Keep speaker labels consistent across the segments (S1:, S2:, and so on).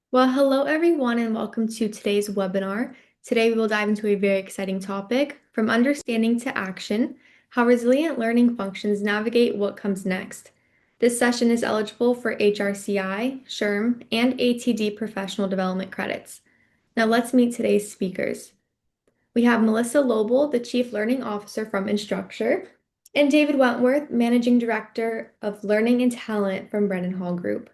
S1: Well, hello everyone, and welcome to today's webinar. Today we will dive into a very exciting topic, from understanding to action, how resilient learning functions navigate what comes next. This session is eligible for HRCI, SHRM, and ATD professional development credits. Now let's meet today's speakers. We have Melissa Loble, the Chief Learning Officer from Instructure, and David Wentworth, Managing Director of Learning and Talent from Brennan Hall Group.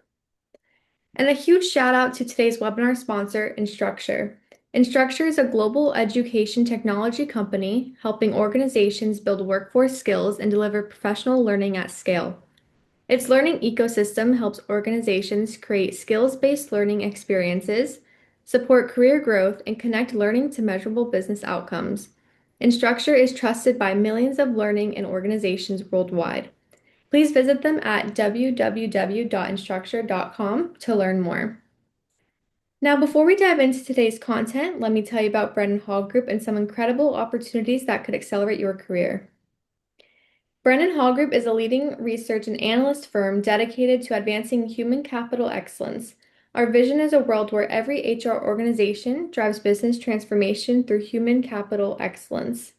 S1: And a huge shout out to today's webinar sponsor, Instructure. Instructure is a global education technology company helping organizations build workforce skills and deliver professional learning at scale. Its learning ecosystem helps organizations create skills-based learning experiences, support career growth, and connect learning to measurable business outcomes. Instructure is trusted by millions of learning and organizations worldwide. Please visit them at www.instructure.com to learn more. Now, before we dive into today's content, let me tell you about Brennan Hall Group and some incredible opportunities that could accelerate your career. Brennan Hall Group is a leading research and analyst firm dedicated to advancing human capital excellence. Our vision is a world where every HR organization drives business transformation through human capital excellence.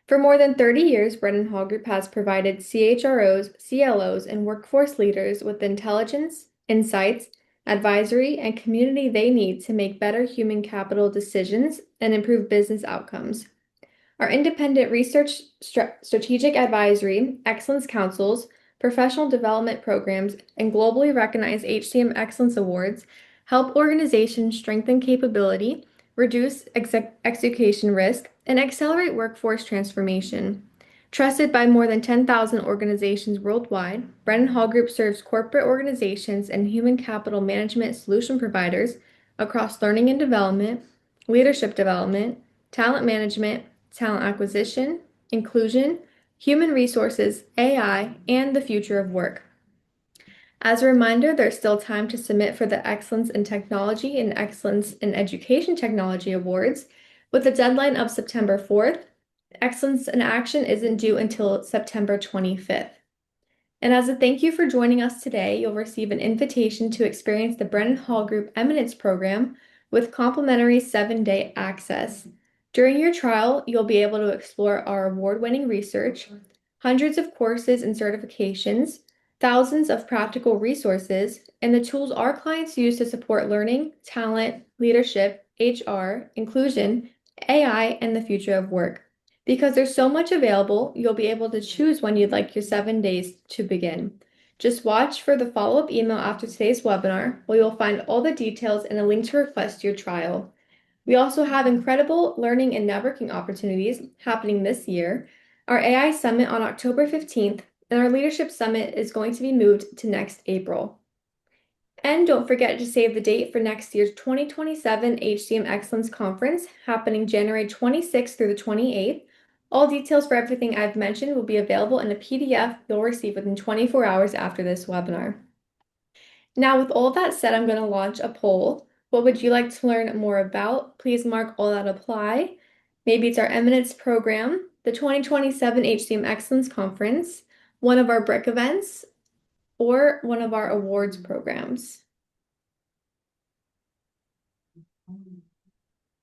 S1: For more than 30 years, Brennan Hall Group has provided CHROs, CLOs, and workforce leaders with the intelligence, insights, advisory, and community they need to make better human capital decisions and improve business outcomes. Our independent research, strategic advisory, excellence councils, professional development programs, and globally recognized HCM Excellence Awards help organizations strengthen capability, reduce execution risk, and accelerate workforce transformation. Trusted by more than 10,000 organizations worldwide, Brennan Hall Group serves corporate organizations and human capital management solution providers across learning and development, leadership development, talent management, talent acquisition, inclusion, human resources, AI, and the future of work. As a reminder, there's still time to submit for the Excellence in Technology and Excellence in Education Technology Awards, with a deadline of September 4th. Excellence in Action isn't due until September 25th. And as a thank you for joining us today, you'll receive an invitation to experience the Brennan Hall Group Eminence Program with complimentary 7-day access. During your trial, you'll be able to explore our award-winning research, hundreds of courses and certifications, thousands of practical resources, and the tools our clients use to support learning, talent, leadership, HR, inclusion, AI, and the future of work. Because there's so much available, you'll be able to choose when you'd like your 7 days to begin. Just watch for the follow-up email after today's webinar, where you'll find all the details and a link to request your trial. We also have incredible learning and networking opportunities happening this year. Our AI Summit on October 15th, and our Leadership Summit is going to be moved to next April. And don't forget to save the date for next year's 2027 HCM Excellence Conference happening January 26th through the 28th. All details for everything I've mentioned will be available in a PDF you'll receive within 24 hours after this webinar. Now, with all that said, I'm going to launch a poll. What would you like to learn more about? Please mark all that apply. Maybe it's our Eminence program, the 2027 HCM Excellence Conference, one of our BRIC events, or one of our awards programs.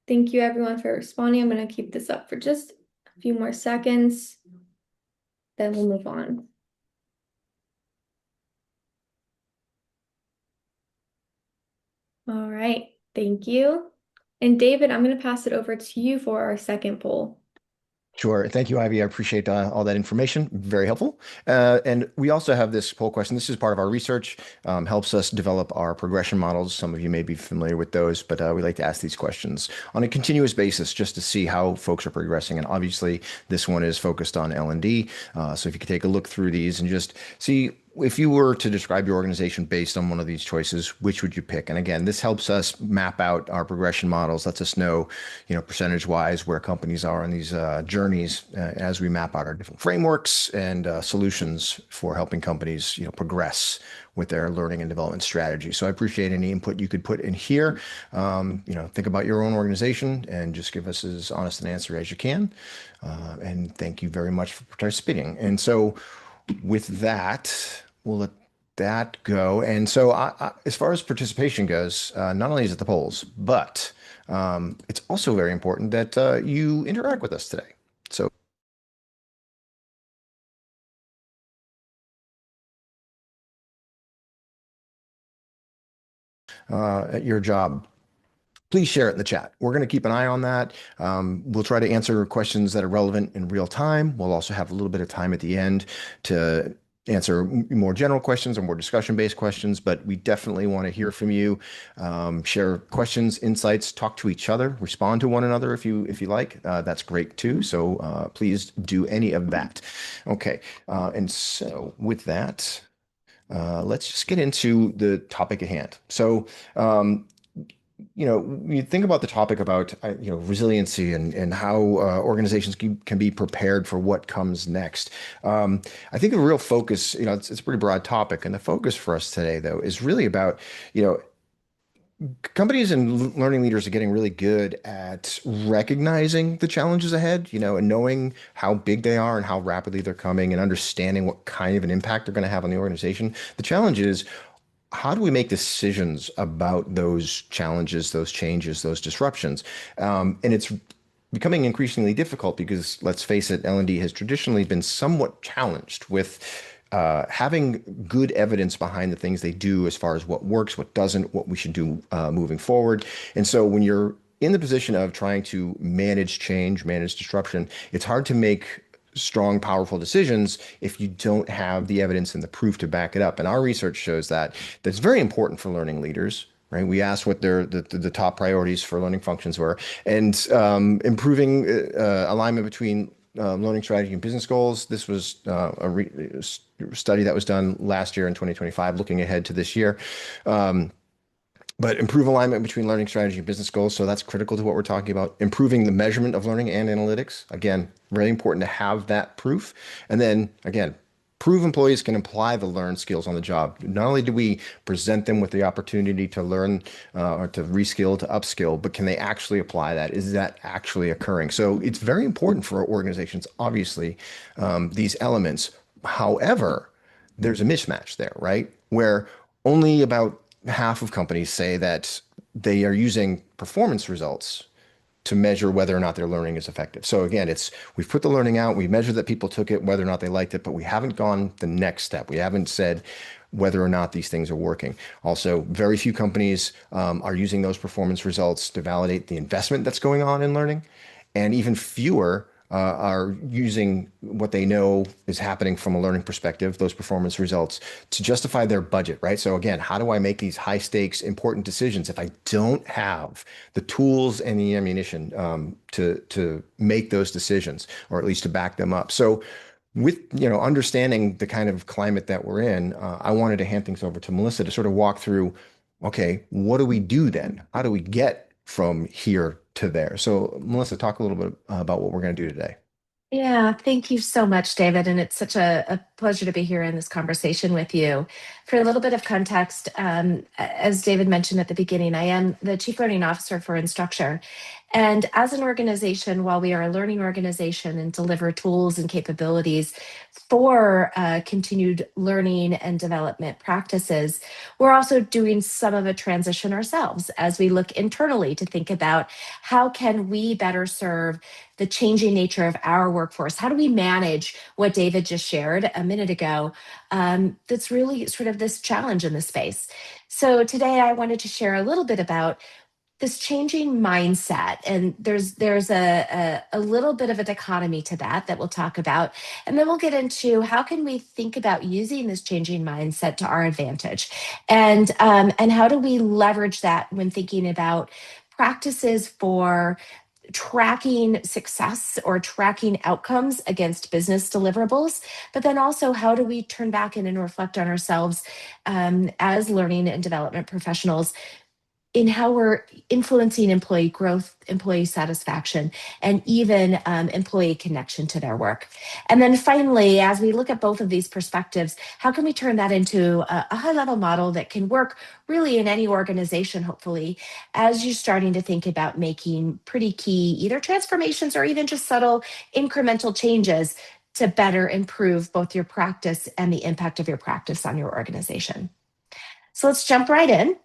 S1: Thank you everyone for responding. I'm going to keep this up for just a few more seconds, then we'll move on. All right, thank you. And David, I'm going to pass it over to you for our second poll.
S2: Sure. Thank you, Ivy. I appreciate all that information. Very helpful. And we also have this poll question. This is part of our research, helps us develop our progression models. Some of you may be familiar with those, but we like to ask these questions on a continuous basis just to see how folks are progressing. And obviously, this one is focused on L&D. So if you could take a look through these and just see if you were to describe your organization based on one of these choices, which would you pick? And again, this helps us map out our progression models, lets us know, percentage-wise where companies are in these journeys as we map out our different frameworks and solutions for helping companies, progress with their learning and development strategy. So I appreciate any input you could put in here. Think about your own organization and just give us as honest an answer as you can. And thank you very much for participating. And so with that, we'll let that go. And so, as far as participation goes, not only is it the polls, but it's also very important that you interact with us today. So, at your job, please share it in the chat. We're going to keep an eye on that. We'll try to answer questions that are relevant in real time. We'll also have a little bit of time at the end to answer more general questions or more discussion-based questions, but we definitely want to hear from you. Share questions, insights, talk to each other, respond to one another if you like. That's great too. So please do any of that. Okay. And so with that, let's just get into the topic at hand. So, when you think about the topic about resiliency and how organizations can be prepared for what comes next. I think the real focus, it's a pretty broad topic, and the focus for us today, though, is really about you know companies and learning leaders are getting really good at recognizing the challenges ahead, and knowing how big they are and how rapidly they're coming, and understanding what kind of an impact they're going to have on the organization. The challenge is, how do we make decisions about those challenges, those changes, those disruptions? And it's becoming increasingly difficult because, let's face it, L&D has traditionally been somewhat challenged with having good evidence behind the things they do as far as what works, what doesn't, what we should do moving forward. And so when you're in the position of trying to manage change, manage disruption, it's hard to make strong, powerful decisions if you don't have the evidence and the proof to back it up. And our research shows that that's very important for learning leaders. Right. We asked what the top priorities for learning functions were, and improving alignment between learning strategy and business goals. This was study that was done last year in 2025, looking ahead to this year. But improve alignment between learning strategy and business goals. So that's critical to what we're talking about. Improving the measurement of learning and analytics. Again, really important to have that proof. And then again, prove employees can apply the learned skills on the job. Not only do we present them with the opportunity to learn or to reskill, to upskill, but can they actually apply that? Is that actually occurring? So it's very important for our organizations, obviously, these elements. However, there's a mismatch there, right? Where only about half of companies say that they are using performance results to measure whether or not their learning is effective. So again, we've put the learning out, we measured that people took it, whether or not they liked it, but we haven't gone the next step. We haven't said whether or not these things are working. Also, very few companies are using those performance results to validate the investment that's going on in learning, and even fewer are using what they know is happening from a learning perspective, those performance results, to justify their budget, right? So again, how do I make these high stakes, important decisions if I don't have the tools and the ammunition to make those decisions, or at least to back them up? So with understanding the kind of climate that we're in, I wanted to hand things over to Melissa to sort of walk through, okay, what do we do then? How do we get from here to there? So Melissa, talk a little bit about what we're going to do today.
S3: Yeah, thank you so much, David. And it's such a pleasure to be here in this conversation with you. For a little bit of context, as David mentioned at the beginning, I am the Chief Learning Officer for Instructure. And as an organization, while we are a learning organization and deliver tools and capabilities for continued learning and development practices, we're also doing some of a transition ourselves as we look internally to think about how can we better serve the changing nature of our workforce. How do we manage what David just shared a minute ago? That's really sort of this challenge in this space. So today I wanted to share a little bit about this changing mindset, and there's a little bit of a dichotomy to that we'll talk about, and then we'll get into how can we think about using this changing mindset to our advantage, and how do we leverage that when thinking about practices for tracking success or tracking outcomes against business deliverables, but then also how do we turn back in and reflect on ourselves as learning and development professionals in how we're influencing employee growth, employee satisfaction, and even employee connection to their work. And then finally, as we look at both of these perspectives, how can we turn that into a high level model that can work really in any organization, hopefully, as you're starting to think about making pretty key either transformations or even just subtle incremental changes to better improve both your practice and the impact of your practice on your organization. So let's jump right in.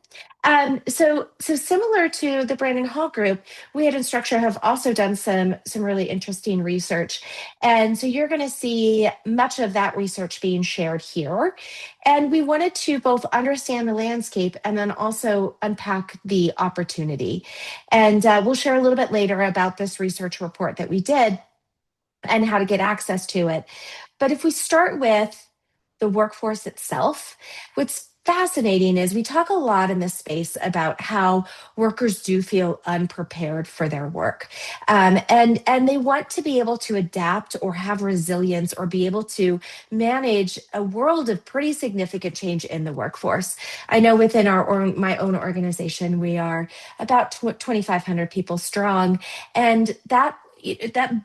S3: So similar to the Brandon Hall Group, we at Instructure have also done some really interesting research, and so you're going to see much of that research being shared here. And we wanted to both understand the landscape and then also unpack the opportunity. And we'll share a little bit later about this research report that we did and how to get access to it. But if we start with the workforce itself, what's fascinating is we talk a lot in this space about how workers do feel unprepared for their work, and they want to be able to adapt or have resilience or be able to manage a world of pretty significant change in the workforce. I know within my own organization, we are about 2,500 people strong, and that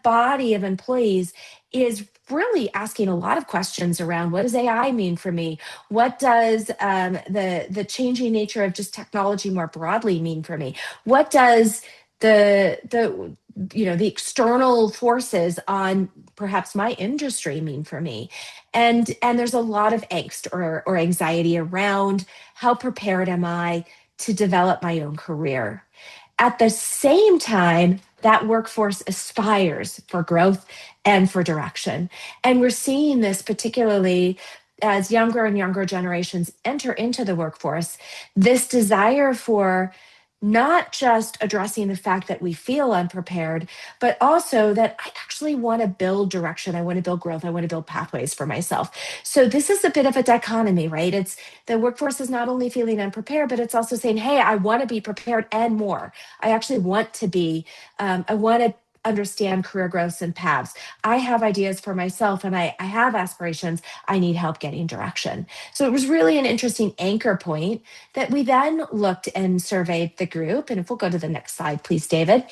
S3: body of employees is really asking a lot of questions around what does AI mean for me? What does the changing nature of just technology more broadly mean for me? What does the external forces on perhaps my industry mean for me? And there's a lot of angst or anxiety around how prepared am I to develop my own career. At the same time, that workforce aspires for growth and for direction. And we're seeing this particularly as younger and younger generations enter into the workforce, this desire for not just addressing the fact that we feel unprepared, but also that I actually want to build direction. I want to build growth. I want to build pathways for myself. So this is a bit of a dichotomy, right? It's the workforce is not only feeling unprepared, but it's also saying, hey, I want to be prepared and more. I actually want to be, I want to understand career growths and paths. I have ideas for myself and I have aspirations. I need help getting direction. So it was really an interesting anchor point that we then looked and surveyed the group. And if we'll go to the next slide, please, David.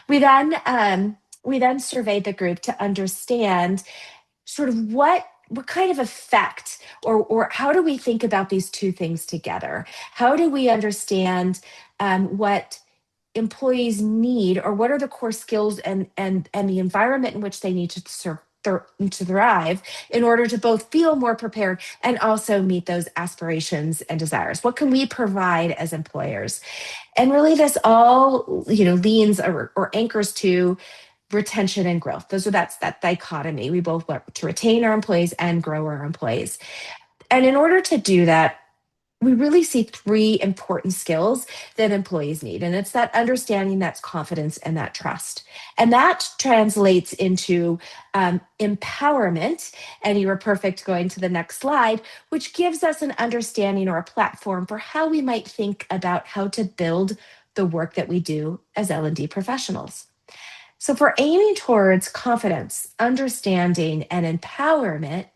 S3: We then surveyed the group to understand sort of what kind of effect or how do we think about these two things together? How do we understand what employees need, or what are the core skills and the environment in which they need to thrive in order to both feel more prepared and also meet those aspirations and desires? What can we provide as employers? And really, this all leans or anchors to retention and growth. That's that dichotomy. We both want to retain our employees and grow our employees. And in order to do that, we really see three important skills that employees need. And it's that understanding, that's confidence, and that trust. And that translates into empowerment. And you were perfect going to the next slide, which gives us an understanding or a platform for how we might think about how to build the work that we do as L&D professionals. So for aiming towards confidence, understanding, and empowerment,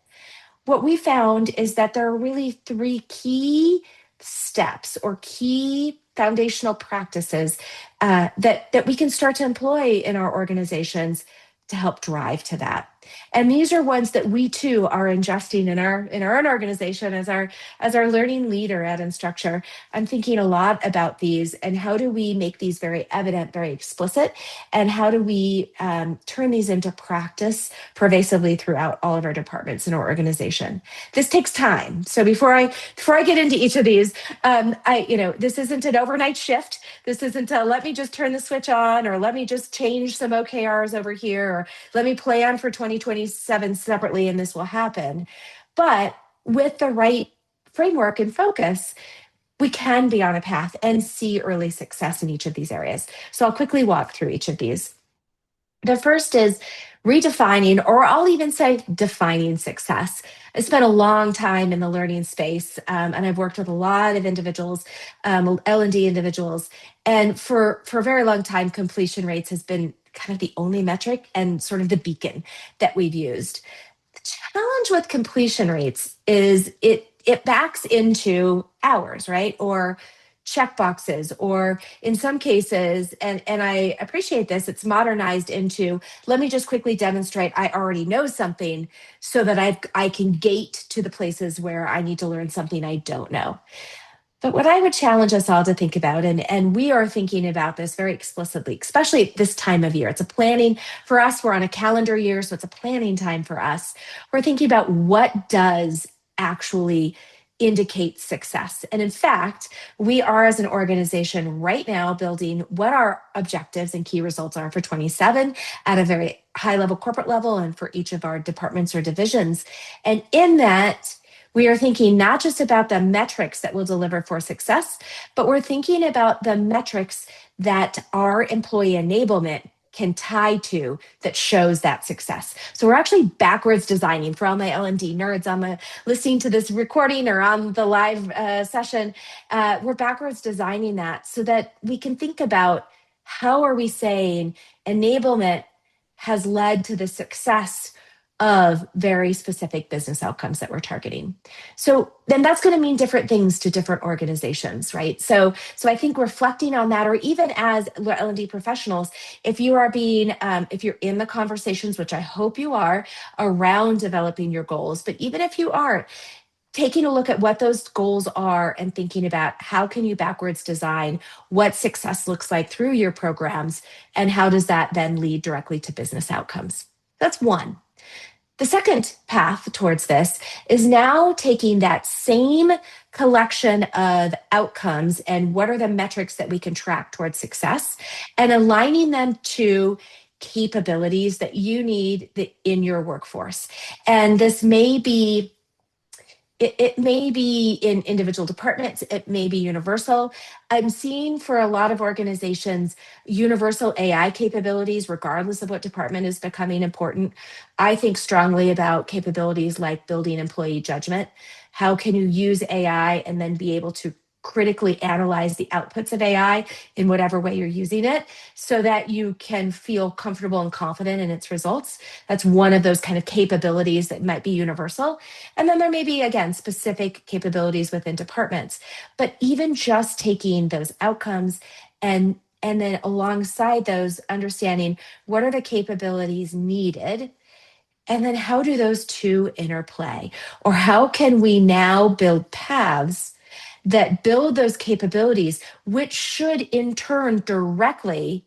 S3: what we found is that there are really three key steps or key foundational practices that we can start to employ in our organizations to help drive to that. And these are ones that we too are ingesting in our own organization as our learning leader at Instructure. I'm thinking a lot about these and how do we make these very evident, very explicit, and how do we turn these into practice pervasively throughout all of our departments in our organization. This takes time. So before I get into each of these, this isn't an overnight shift. This isn't a let me just turn the switch on, or let me just change some OKRs over here, or let me plan for 2027 separately and this will happen. But with the right framework and focus, we can be on a path and see early success in each of these areas. So I'll quickly walk through each of these. The first is redefining, or I'll even say defining success. I spent a long time in the learning space, and I've worked with a lot of individuals, L&D individuals, and for a very long time, completion rates has been kind of the only metric and sort of the beacon that we've used. The challenge with completion rates is it backs into hours, right? Or check boxes, or in some cases, and I appreciate this, it's modernized into, let me just quickly demonstrate I already know something so that I can gate to the places where I need to learn something I don't know. But what I would challenge us all to think about, and we are thinking about this very explicitly, especially at this time of year. It's a planning for us. We're on a calendar year, so it's a planning time for us. We're thinking about what does actually indicate success. And in fact, we are as an organization right now building what our objectives and key results are for 27 at a very high level corporate level and for each of our departments or divisions. And in that, we are thinking not just about the metrics that will deliver for success, but we're thinking about the metrics that our employee enablement can tie to that shows that success. So we're actually backwards designing for all my L&D nerds on the listening to this recording or on the live session. We're backwards designing that so that we can think about how are we saying enablement has led to the success of very specific business outcomes that we're targeting. So then that's going to mean different things to different organizations, right? So I think reflecting on that, or even as L&D professionals, if you are being, if you're in the conversations, which I hope you are, around developing your goals, but even if you aren't, taking a look at what those goals are and thinking about how can you backwards design what success looks like through your programs, and how does that then lead directly to business outcomes. That's one. The second path towards this is now taking that same collection of outcomes and what are the metrics that we can track towards success and aligning them to capabilities that you need in your workforce. And this may be it may be in individual departments, it may be universal. I'm seeing for a lot of organizations, universal AI capabilities, regardless of what department, is becoming important. I think strongly about capabilities like building employee judgment. How can you use AI and then be able to critically analyze the outputs of AI in whatever way you're using it so that you can feel comfortable and confident in its results? That's one of those kind of capabilities that might be universal. And then there may be, again, specific capabilities within departments. But even just taking those outcomes and then alongside those, understanding what are the capabilities needed, and then how do those two interplay? Or how can we now build paths that build those capabilities, which should in turn directly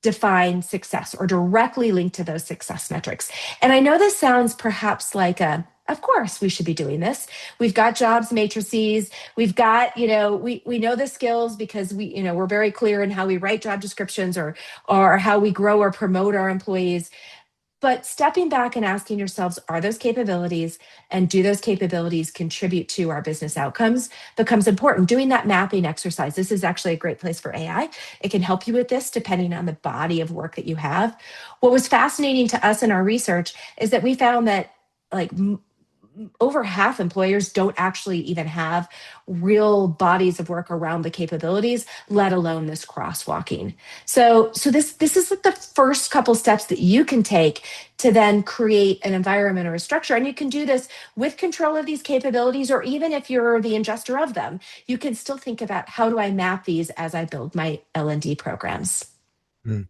S3: define success or directly link to those success metrics. And I know this sounds perhaps like of course we should be doing this. We've got jobs matrices. We've got, we know the skills because we're very clear in how we write job descriptions or how we grow or promote our employees. But stepping back and asking yourselves, are those capabilities and do those capabilities contribute to our business outcomes becomes important. Doing that mapping exercise. This is actually a great place for AI. It can help you with this depending on the body of work that you have. What was fascinating to us in our research is that we found that like over half employers don't actually even have real bodies of work around the capabilities, let alone this crosswalking. So this is like the first couple steps that you can take to then create an environment or a structure. And you can do this with control of these capabilities, or even if you're the ingester of them, you can still think about how do I map these as I build my L&D programs.
S2: Hmm.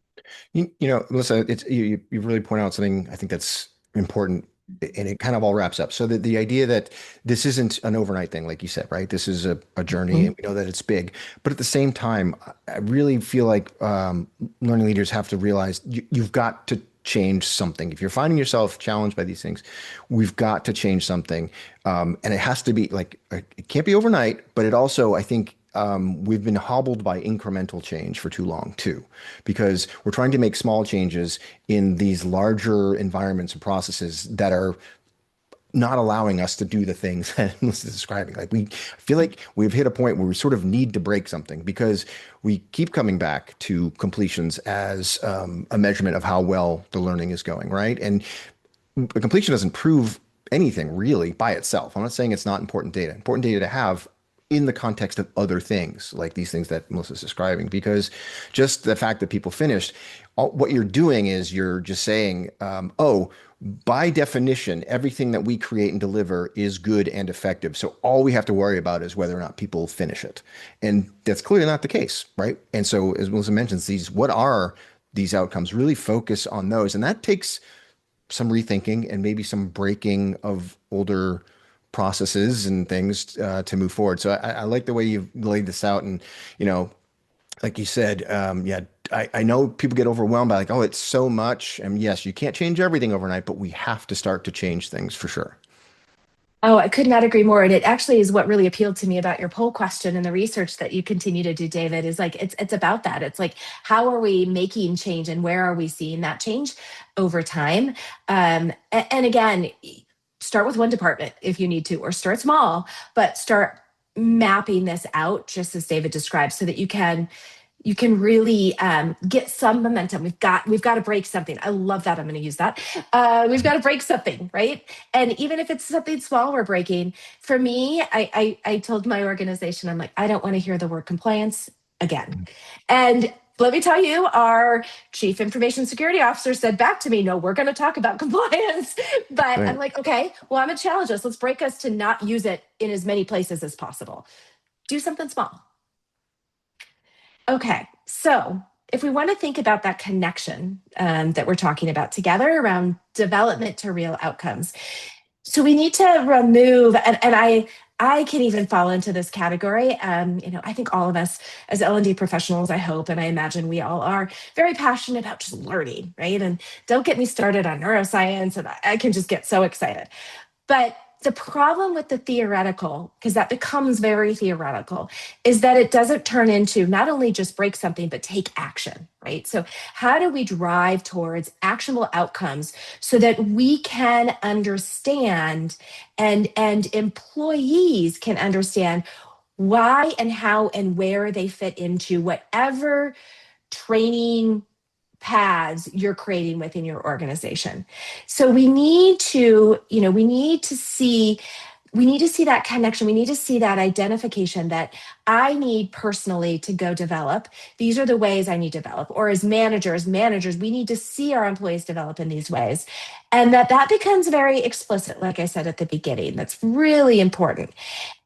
S2: Melissa, you really point out something I think that's important, and it kind of all wraps up. So the idea that this isn't an overnight thing, like you said, right? This is a journey,
S3: Mhm.
S2: and we know that it's big. But at the same time, I really feel like learning leaders have to realize you've got to change something. If you're finding yourself challenged by these things, we've got to change something, and it has to be like it can't be overnight. But it also, I think. We've been hobbled by incremental change for too long, too, because we're trying to make small changes in these larger environments and processes that are not allowing us to do the things that Melissa is describing. Like I feel like we've hit a point where we sort of need to break something because we keep coming back to completions as a measurement of how well the learning is going, right? And a completion doesn't prove anything really by itself. I'm not saying it's not important data to have in the context of other things like these things that Melissa's describing, because just the fact that people finished, what you're doing is you're just saying, oh, by definition, everything that we create and deliver is good and effective. So all we have to worry about is whether or not people finish it. And that's clearly not the case, right? And so, as Melissa mentions, what are these outcomes? Really focus on those. And that takes some rethinking and maybe some breaking of older processes and things to move forward. So I like the way you've laid this out. And, you know, like you said, yeah, I know people get overwhelmed by like, oh, it's so much. And yes, you can't change everything overnight, but we have to start to change things for sure.
S3: Oh, I could not agree more. And it actually is what really appealed to me about your poll question and the research that you continue to do, David, is like it's about that. It's like how are we making change and where are we seeing that change over time? And again, start with one department if you need to, or start small, but start mapping this out just as David described so that you can really get some momentum. We've got to break something. I love that. I'm going to use that. We've got to break something, right? And even if it's something small we're breaking, for me, I told my organization, I'm like, I don't want to hear the word compliance again. And let me tell you, our chief information security officer said back to me, no, we're going to talk about compliance. But I'm
S2: Right.
S3: like, okay, well, I'm going to challenge us. Let's break us to not use it in as many places as possible. Do something small. Okay, so if we want to think about that connection that we're talking about together around development to real outcomes, so we need to remove, and I can even fall into this category. I think all of us as L&D professionals, I hope, and I imagine we all are very passionate about just learning, right? And don't get me started on neuroscience, and I can just get so excited. But the problem with the theoretical, because that becomes very theoretical, is that it doesn't turn into not only just break something, but take action, right? So, how do we drive towards actionable outcomes so that we can understand and employees can understand why and how and where they fit into whatever training paths you're creating within your organization. So we need to see that connection. We need to see that identification that I need personally to go develop. These are the ways I need to develop. Or as managers, we need to see our employees develop in these ways. And that becomes very explicit, like I said at the beginning. That's really important.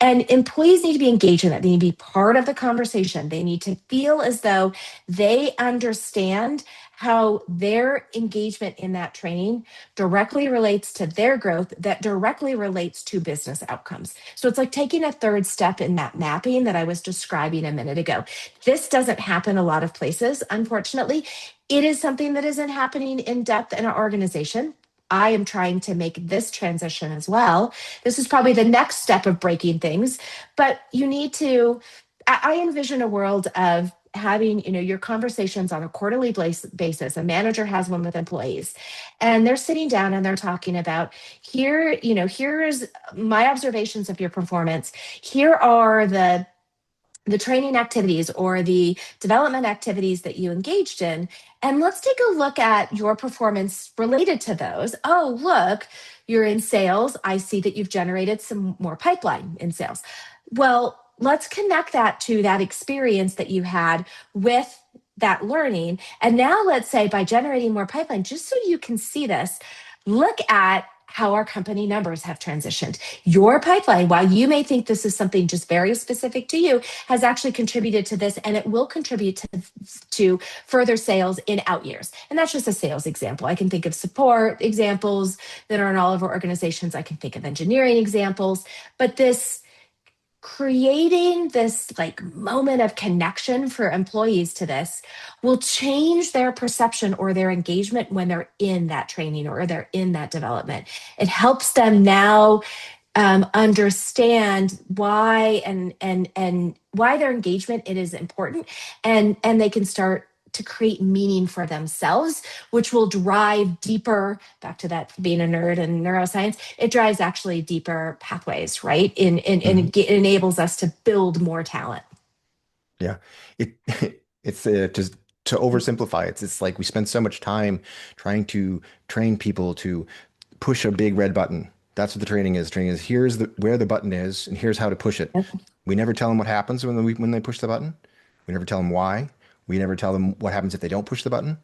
S3: And employees need to be engaged in that. They need to be part of the conversation. They need to feel as though they understand how their engagement in that training directly relates to their growth, that directly relates to business outcomes. So it's like taking a third step in that mapping that I was describing a minute ago. This doesn't happen a lot of places, unfortunately. It is something that isn't happening in depth in our organization. I am trying to make this transition as well. This is probably the next step of breaking things, but you need to. I envision a world of having your conversations on a quarterly basis. A manager has one with employees, and they're sitting down and they're talking about here is my observations of your performance. Here are the training activities or the development activities that you engaged in. And let's take a look at your performance related to those. Oh, look, you're in sales. I see that you've generated some more pipeline in sales. Well, let's connect that to that experience that you had with that learning. And now let's say by generating more pipeline, just so you can see this, look at how our company numbers have transitioned. Your pipeline, while you may think this is something just very specific to you, has actually contributed to this, and it will contribute to further sales in out years. And that's just a sales example. I can think of support examples that are in all of our organizations. I can think of engineering examples, but this creating this like moment of connection for employees to this will change their perception or their engagement when they're in that training or they're in that development. It helps them now understand why and why their engagement it is important, and they can start to create meaning for themselves, which will drive deeper, back to that being a nerd and neuroscience, it drives actually deeper pathways, right?
S2: Mhm.
S3: It enables us to build more talent.
S2: Yeah. It it's just to oversimplify it. It's like we spend so much time trying to train people to push a big red button. That's what the training is. Training is here's the where the button is and here's how to push it. We never tell them what happens when they push the button. We never tell them why. We never tell them what happens if they don't push the button.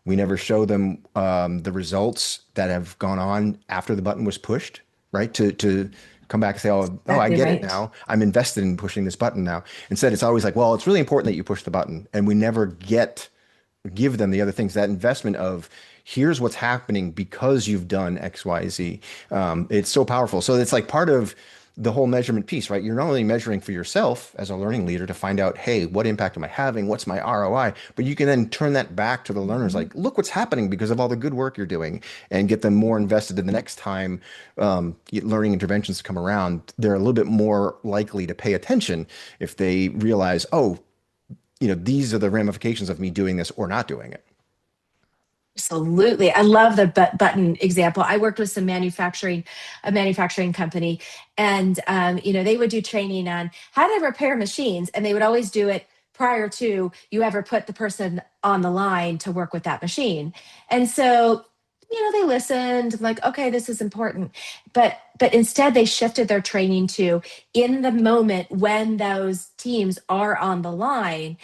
S2: We never show them the results that have gone on after the button was pushed, right? To come back and say, oh, I
S3: Exactly
S2: get it
S3: right.
S2: now. I'm invested in pushing this button now. Instead, it's always like, well, it's really important that you push the button. And we never get give them the other things, that investment of here's what's happening because you've done X, Y, Z. It's so powerful. So it's like part of the whole measurement piece, right? You're not only measuring for yourself as a learning leader to find out, hey, what impact am I having? What's my ROI? But you can then turn that back to the learners,
S3: Mhm.
S2: like, look what's happening because of all the good work you're doing, and get them more invested in the next time learning interventions come around. They're a little bit more likely to pay attention if they realize, oh, these are the ramifications of me doing this or not doing it.
S3: Absolutely. I love the button example. I worked with a manufacturing company, and they would do training on how to repair machines, and they would always do it prior to you ever put the person on the line to work with that machine. And so, they listened, like, okay, this is important. But instead they shifted their training to in the moment when those teams are on the line,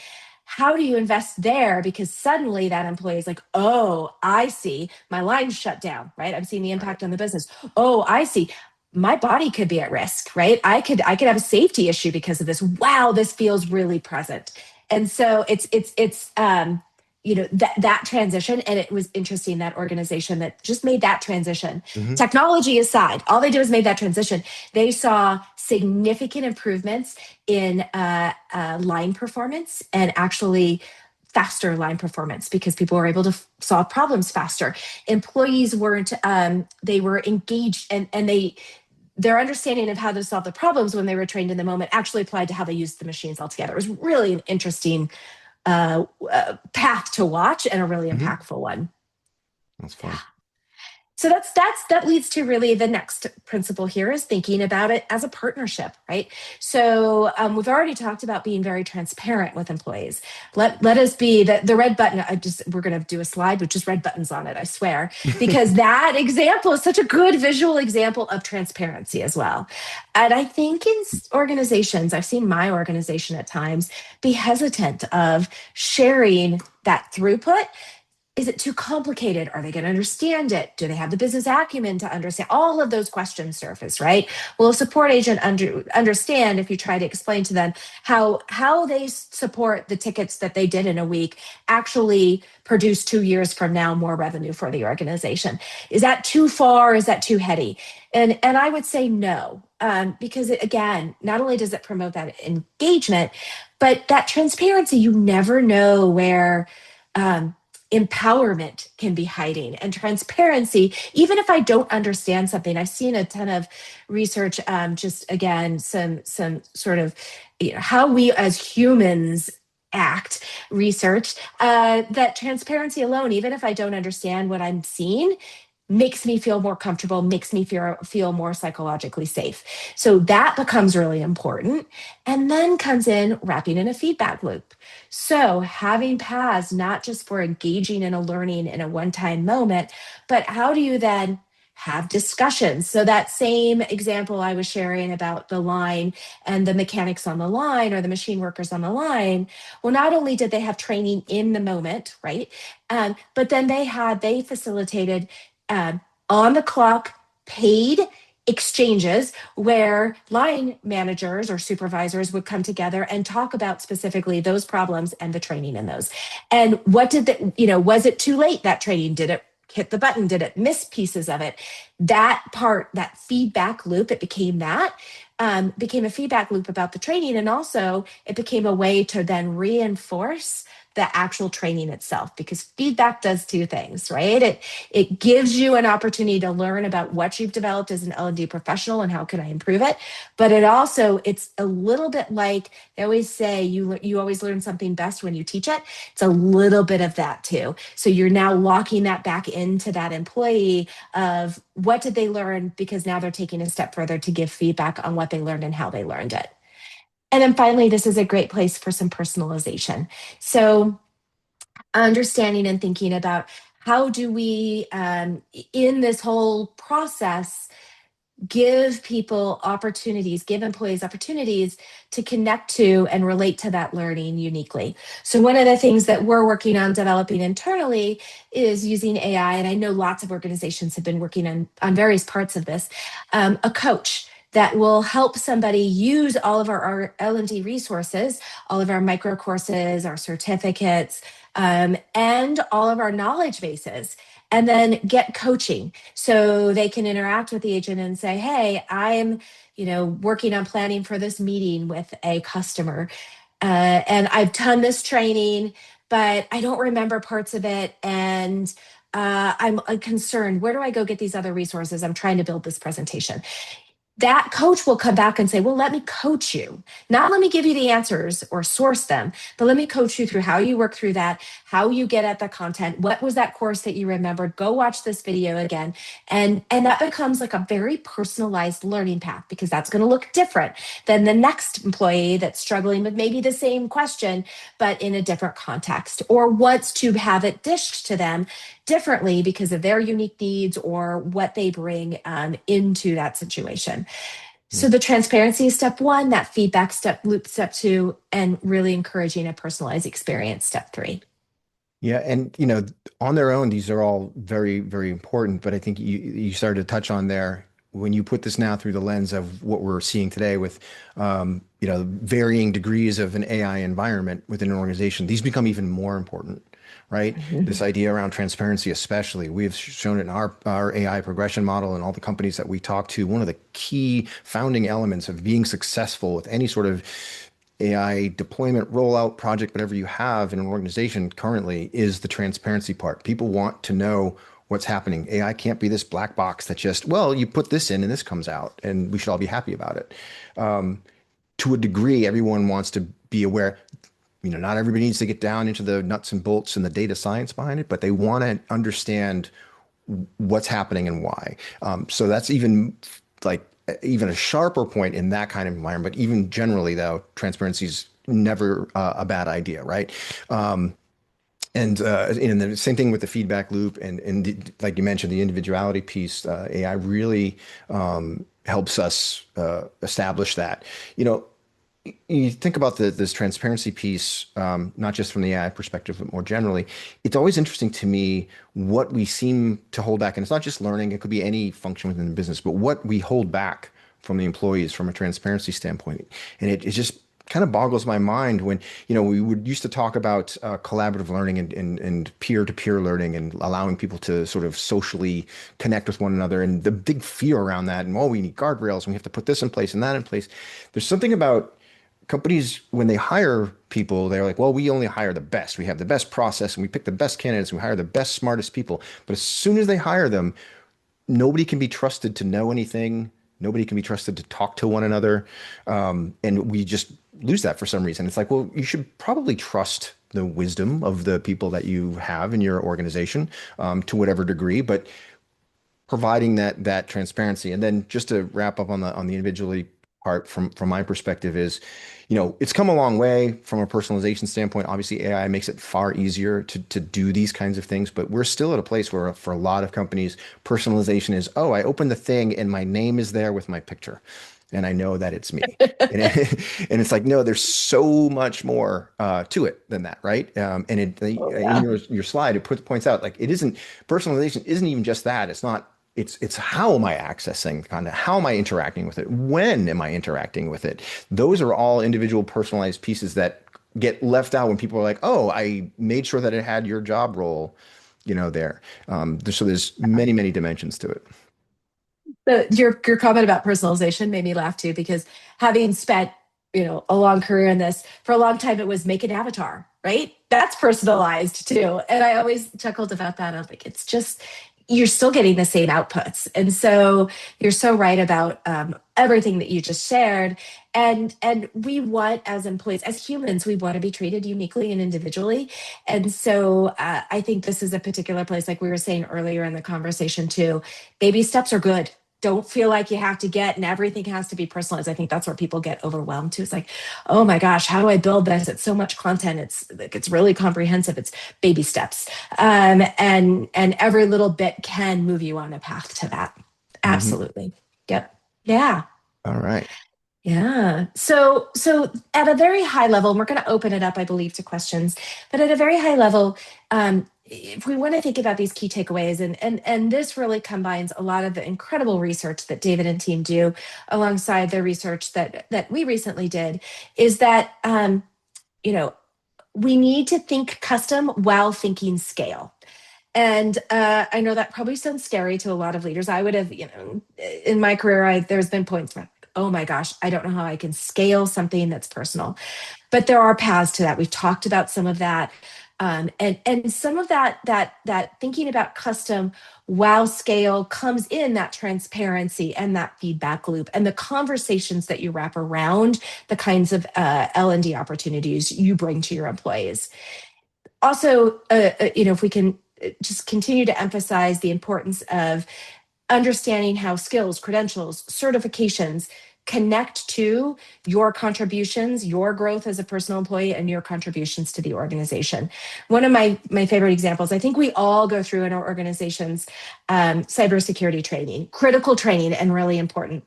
S3: how do you invest there? Because suddenly that employee is like, oh, I see my line's shut down, right? I'm seeing the
S2: Right.
S3: impact on the business. Oh, I see my body could be at risk, right? I could have a safety issue because of this. Wow, this feels really present. And so that transition, and it was interesting, that organization that just made that transition,
S2: Hmm.
S3: technology aside, all they did was made that transition. They saw significant improvements in line performance, and actually faster line performance, because people were able to solve problems faster. Employees weren't they were engaged, and their understanding of how to solve the problems when they were trained in the moment actually applied to how they used the machines altogether. It was really an interesting path to watch, and a really
S2: Hmm.
S3: impactful one.
S2: That's
S3: Yeah.
S2: fun.
S3: So that leads to really the next principle here, is thinking about it as a partnership, right? So we've already talked about being very transparent with employees. Let us be the red button. We're going to do a slide with just red buttons on it, I swear, because that example is such a good visual example of transparency as well. And I think in organizations, I've seen my organization at times be hesitant of sharing that throughput. Is it too complicated? Are they going to understand it? Do they have the business acumen to understand? All of those questions surface, right? Will a support agent understand if you try to explain to them how they support the tickets that they did in a week actually produce 2 years from now more revenue for the organization? Is that too far? Is that too heady? And I would say no, because again, not only does it promote that engagement, but that transparency. You never know where. Um, Empowerment can be hiding, and transparency. Even if I don't understand something, I've seen a ton of research, just again some sort of how we as humans act research, that transparency alone, even if I don't understand what I'm seeing, makes me feel more comfortable, makes me feel more psychologically safe. So that becomes really important. And then comes in wrapping in a feedback loop. So having paths, not just for engaging in a learning in a one-time moment, but how do you then have discussions? So that same example I was sharing about the line and the mechanics on the line, or the machine workers on the line, well, not only did they have training in the moment, right? But then they facilitated um, on the clock paid exchanges where line managers or supervisors would come together and talk about specifically those problems and the training in those. And what did was it too late, that training? Did it hit the button? Did it miss pieces of it? That part, that feedback loop, it became became a feedback loop about the training. And also it became a way to then reinforce the actual training itself, because feedback does two things, right? It gives you an opportunity to learn about what you've developed as an L&D professional and how can I improve it. But it's a little bit like they always say, you always learn something best when you teach it. It's a little bit of that too. So you're now locking that back into that employee of what did they learn, because now they're taking a step further to give feedback on what they learned and how they learned it. And then finally, this is a great place for some personalization. So understanding and thinking about how do we, in this whole process, give employees opportunities to connect to and relate to that learning uniquely. So one of the things that we're working on developing internally is using AI, and I know lots of organizations have been working on various parts of this, a coach that will help somebody use all of our L&D resources, all of our micro courses, our certificates, and all of our knowledge bases, and then get coaching so they can interact with the agent and say, hey, I'm working on planning for this meeting with a customer. And I've done this training, but I don't remember parts of it. And I'm concerned. Where do I go get these other resources? I'm trying to build this presentation. That coach will come back and say, well, let me coach you. Not let me give you the answers or source them, but let me coach you through how you work through that, how you get at the content. What was that course that you remembered? Go watch this video again. And that becomes like a very personalized learning path, because that's going to look different than the next employee that's struggling with maybe the same question, but in a different context, or wants to have it dished to them differently because of their unique needs or what they bring into that situation. So the transparency is step one, that feedback step two, and really encouraging a personalized experience, step three.
S2: Yeah, and on their own, these are all very, very important. But I think you started to touch on there when you put this now through the lens of what we're seeing today with varying degrees of an AI environment within an organization. These become even more important, right? This idea around transparency, especially, we have shown it in our AI progression model and all the companies that we talk to. One of the key founding elements of being successful with any sort of AI deployment, rollout, project, whatever you have in an organization currently is the transparency part. People want to know what's happening. AI can't be this black box that just, well, you put this in and this comes out and we should all be happy about it. To a degree, everyone wants to be aware. Not everybody needs to get down into the nuts and bolts and the data science behind it, but they want to understand what's happening and why. So that's even a sharper point in that kind of environment. But even generally, though, transparency is never a bad idea, right? And the same thing with the feedback loop, and like you mentioned, the individuality piece. AI really helps us establish that. You think about this transparency piece, not just from the AI perspective, but more generally, it's always interesting to me what we seem to hold back. And it's not just learning, it could be any function within the business, but what we hold back from the employees from a transparency standpoint. And it just kind of boggles my mind when, we would used to talk about collaborative learning and peer-to-peer learning and allowing people to sort of socially connect with one another, and the big fear around that. And, we need guardrails and we have to put this in place and that in place. There's something about companies, when they hire people, they're like, well, we only hire the best. We have the best process and we pick the best candidates. We hire the best, smartest people. But as soon as they hire them, nobody can be trusted to know anything. Nobody can be trusted to talk to one another. And we just lose that for some reason. It's like, well, you should probably trust the wisdom of the people that you have in your organization to whatever degree, but providing that transparency. And then just to wrap up on the individually part from my perspective is, it's come a long way from a personalization standpoint. Obviously, AI makes it far easier to do these kinds of things, but we're still at a place where for a lot of companies, personalization is, oh, I open the thing and my name is there with my picture, and I know that it's me. And, and it's like, no, there's so much more to it than that, right?
S3: Oh,
S2: In
S3: yeah.
S2: your slide, it points out like personalization isn't even just that. It's how am I accessing the content? How am I interacting with it? When am I interacting with it? Those are all individual personalized pieces that get left out when people are like, oh, I made sure that it had your job role, there. So there's many, many dimensions to it.
S3: Your comment about personalization made me laugh too, because having spent a long career in this, for a long time it was make an avatar, right? That's personalized too, and I always chuckled about that. I was like, it's just, you're still getting the same outputs. And so you're so right about everything that you just shared. And we want, as employees, as humans, we want to be treated uniquely and individually. And so I think this is a particular place, like we were saying earlier in the conversation too. Baby steps are good. Don't feel like you have to get and everything has to be personalized. I think that's where people get overwhelmed too. It's like, oh my gosh, how do I build this? It's so much content. It's really comprehensive. It's baby steps, and every little bit can move you on a path to that.
S2: Mhm.
S3: Absolutely. Yep. Yeah.
S2: All right.
S3: Yeah. So at a very high level, and we're going to open it up, I believe, to questions, but at a very high level, if we want to think about these key takeaways, and this really combines a lot of the incredible research that David and team do alongside the research that we recently did, is that you know we need to think custom while thinking scale. And I know that probably sounds scary to a lot of leaders. I would have, in my career, there's been points where, oh my gosh, I don't know how I can scale something that's personal. But there are paths to that. We've talked about some of that, and some of that thinking about custom wow scale comes in that transparency and that feedback loop and the conversations that you wrap around the kinds of L&D opportunities you bring to your employees. Also, if we can just continue to emphasize the importance of understanding how skills, credentials, certifications connect to your contributions, your growth as a personal employee, and your contributions to the organization. One of my favorite examples, I think we all go through in our organizations, cybersecurity training, critical training, and really important.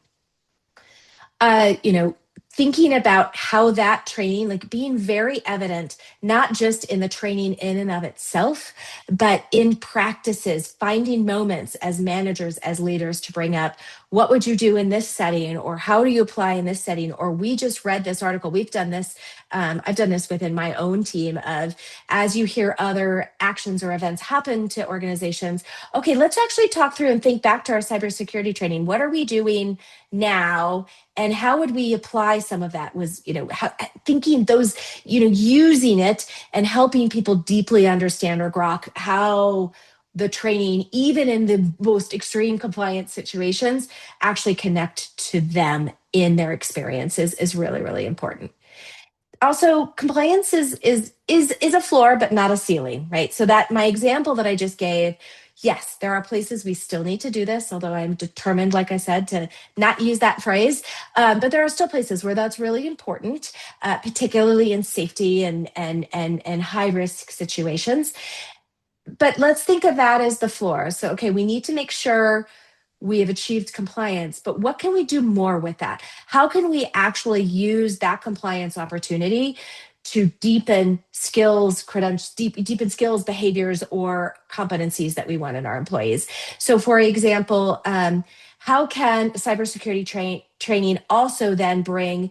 S3: uh, you know, Thinking about how that training, like being very evident, not just in the training in and of itself, but in practices, finding moments as managers, as leaders to bring up what would you do in this setting, or how do you apply in this setting, or we just read this article, we've done this. I've done this within my own team of as you hear other actions or events happen to organizations, okay, let's actually talk through and think back to our cybersecurity training. What are we doing now, and how would we apply some of that? Was thinking those, using it and helping people deeply understand or grok how the training, even in the most extreme compliance situations, actually connect to them in their experiences is really, really important. Also, compliance is a floor but not a ceiling, right? So that my example that I just gave, yes, there are places we still need to do this, although I'm determined, like I said, to not use that phrase. But there are still places where that's really important, particularly in safety and high risk situations. But let's think of that as the floor. So, okay, we need to make sure we have achieved compliance, but what can we do more with that? How can we actually use that compliance opportunity to deepen skills, credentials, deepen skills, behaviors, or competencies that we want in our employees? So, for example, how can cybersecurity training also then bring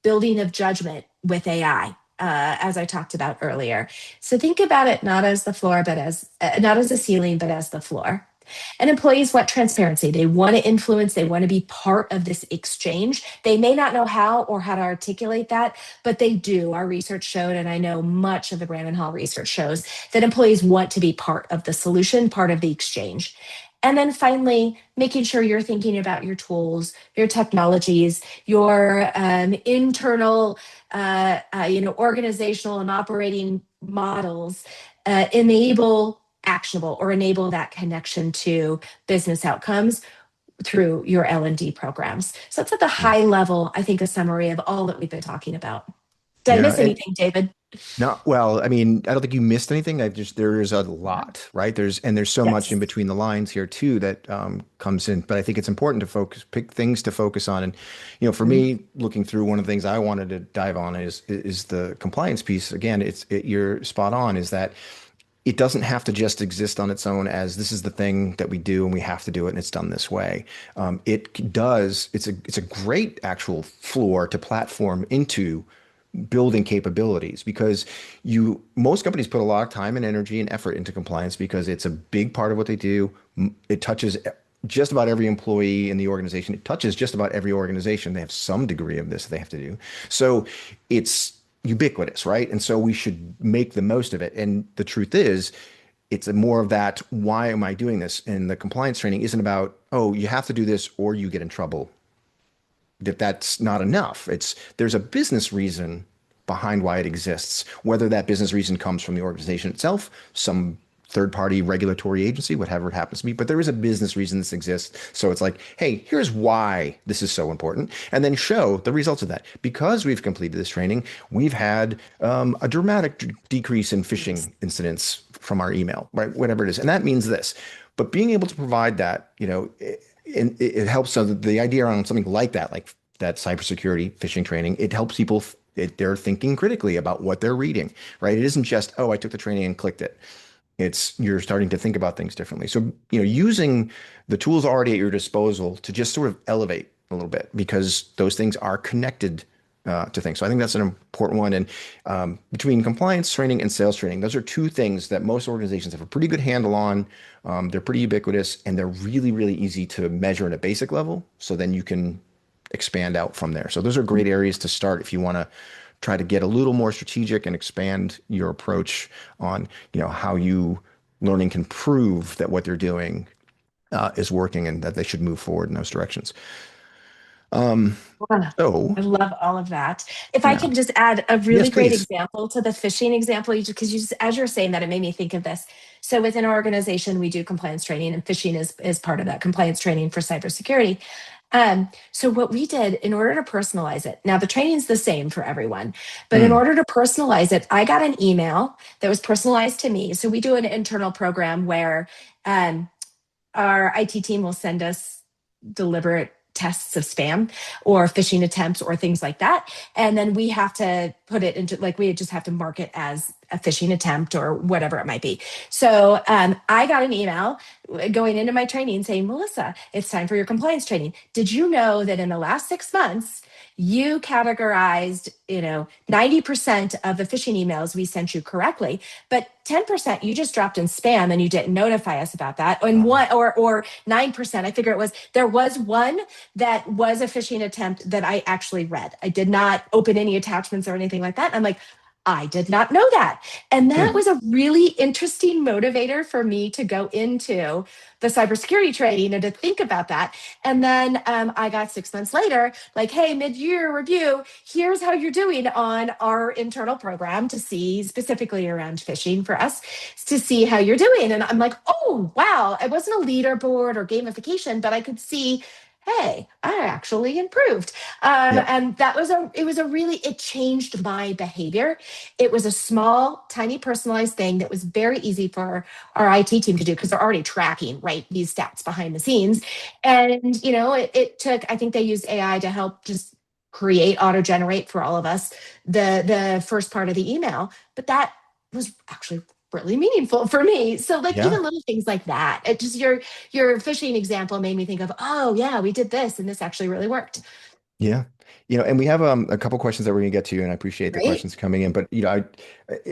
S3: building of judgment with AI? As I talked about earlier. So think about it not as the floor, but as not as a ceiling, but as the floor. And employees want transparency. They want to influence, they want to be part of this exchange. They may not know how or how to articulate that, but they do. Our research showed, and I know much of the Brandon Hall research shows, that employees want to be part of the solution, part of the exchange. And then finally, making sure you're thinking about your tools, your technologies, your internal, organizational and operating models enable actionable or enable that connection to business outcomes through your L&D programs. So that's at the
S2: Yeah.
S3: high level, I think, a summary of all that we've been talking about. Did I
S2: Yeah.
S3: miss anything, David?
S2: No, well, I mean, I don't think you missed anything. There's a lot, right? There's so much in
S3: Yes.
S2: between the lines here too that comes in. But I think it's important to pick things to focus on. And, for
S3: Mhm.
S2: me, looking through one of the things I wanted to dive on is the compliance piece. Again, you're spot on, is that it doesn't have to just exist on its own as this is the thing that we do and we have to do it and it's done this way. It does. It's a great actual floor to platform into building capabilities, because most companies put a lot of time and energy and effort into compliance because it's a big part of what they do. It touches just about every employee in the organization. It touches just about every organization. They have some degree of this they have to do. So it's ubiquitous, right? And so we should make the most of it. And the truth is, it's more of that, why am I doing this? And the compliance training isn't about, oh, you have to do this or you get in trouble. That's not enough. There's a business reason behind why it exists, whether that business reason comes from the organization itself, some third party regulatory agency, whatever it happens to be, but there is a business reason this exists. So it's like, hey, here's why this is so important, and then show the results of that. Because we've completed this training, we've had a dramatic decrease in phishing incidents from our email, right? Whatever it is, and that means this. But being able to provide that, it helps. So the idea around something like that, like that cybersecurity phishing training, it helps people. They're thinking critically about what they're reading, right? It isn't just, oh, I took the training and clicked it. you're starting to think about things differently. So, using the tools already at your disposal to just sort of elevate a little bit because those things are connected to things. So I think that's an important one. And between compliance training and sales training, those are two things that most organizations have a pretty good handle on. They're pretty ubiquitous and they're really, really easy to measure at a basic level. So then you can expand out from there. So those are great areas to start if you want to try to get a little more strategic and expand your approach on, how you learning can prove that what they're doing is working and that they should move forward in those directions. Um,
S3: Wow.
S2: so
S3: I love all of that. If I
S2: yeah,
S3: could just add a
S2: yes,
S3: really great
S2: please.
S3: example to the phishing example, because you just, as you're saying that, it made me think of this. So within our organization, we do compliance training, and phishing is part of that compliance training for cybersecurity. So what we did in order to personalize it, now the training's the same for everyone, but in
S2: Mm,
S3: order to personalize it, I got an email that was personalized to me. So we do an internal program where um, our IT team will send us deliberate tests of spam or phishing attempts or things like that. And then we have to put it into, like, we just have to mark it as a phishing attempt or whatever it might be. So I got an email going into my training saying, Melissa, it's time for your compliance training. Did you know that in the last 6 months, you categorized, 90% of the phishing emails we sent you correctly, but 10% you just dropped in spam and you didn't notify us about that. And
S2: wow.
S3: one or 9%, I figure there was one that was a phishing attempt that I actually read. I did not open any attachments or anything like that. I'm like, I did not know that. And that
S2: Hmm.
S3: was a really interesting motivator for me to go into the cybersecurity training and to think about that. And then I got 6 months later, like, hey, mid-year review, here's how you're doing on our internal program to see specifically around phishing for us to see how you're doing. And I'm like, oh, wow, it wasn't a leaderboard or gamification, but I could see, hey, I actually improved.
S2: Yep.
S3: And it changed my behavior. It was a small, tiny personalized thing that was very easy for our IT team to do because they're already tracking, right, these stats behind the scenes. And, it took, I think they used AI to help just create, auto generate for all of us the first part of the email. But that was actually really meaningful for me. So like
S2: Yeah.
S3: even little things like that. It just your phishing example made me think of, oh yeah, we did this and this actually really worked.
S2: Yeah. And we have a couple questions that we're going to get to, and I appreciate the
S3: Right?
S2: questions coming in. But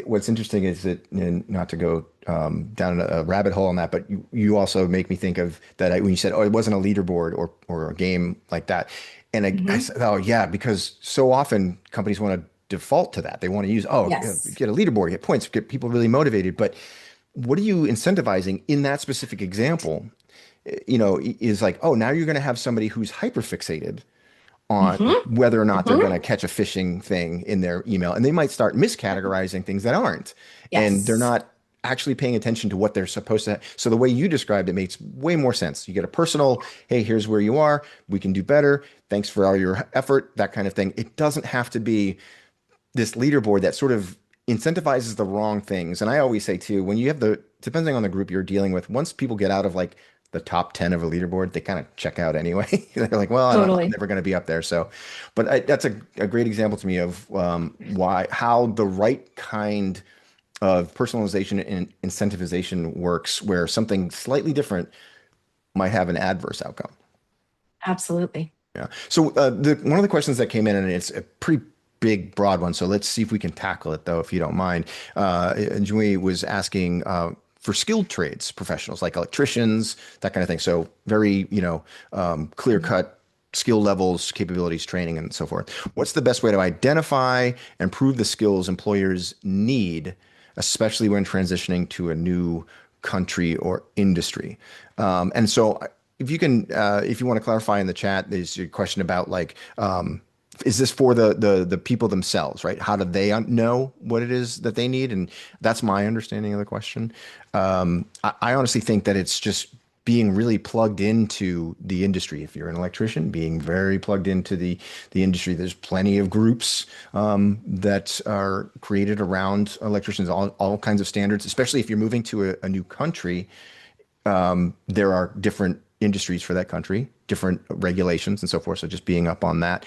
S2: what's interesting is that, and not to go down a rabbit hole on that, but you also make me think of that when you said, "Oh, it wasn't a leaderboard or a game like that," and I
S3: Mm-hmm.
S2: said, "Oh, yeah," because so often companies want to default to that. They want to use, "Oh,
S3: Yes.
S2: get a leaderboard, get points, get people really motivated." But what are you incentivizing in that specific example? Is like, oh, now you're going to have somebody who's hyper fixated on
S3: Mm-hmm.
S2: whether or not they're going
S3: Mm-hmm.
S2: to catch a phishing thing in their email. And they might start miscategorizing things that aren't. And they're
S3: Yes.
S2: not actually paying attention to what they're supposed to. So the way you described it makes way more sense. You get a personal, hey, here's where you are. We can do better. Thanks for all your effort, that kind of thing. It doesn't have to be this leaderboard that sort of incentivizes the wrong things. And I always say too, when you have depending on the group you're dealing with, once people get out of like the top 10 of a leaderboard, they kind of check out anyway. They're like, well, I don't know, I'm
S3: Totally.
S2: never going to be up there. So, but that's a great example to me of how the right kind of personalization and incentivization works, where something slightly different might have an adverse outcome.
S3: Absolutely.
S2: Yeah. So the one of the questions that came in, and it's a pretty big, broad one. So let's see if we can tackle it, though, if you don't mind. Joy was asking for skilled trades professionals like electricians, that kind of thing. So very, clear cut skill levels, capabilities, training, and so forth. What's the best way to identify and prove the skills employers need, especially when transitioning to a new country or industry? And so if you want to clarify in the chat, there's your question about like, is this for the people themselves, right? How do they know what it is that they need? And that's my understanding of the question. I honestly think that it's just being really plugged into the industry. If you're an electrician, being very plugged into the industry. There's plenty of groups that are created around electricians, all kinds of standards, especially if you're moving to a new country. There are different industries for that country, different regulations and so forth. So just being up on that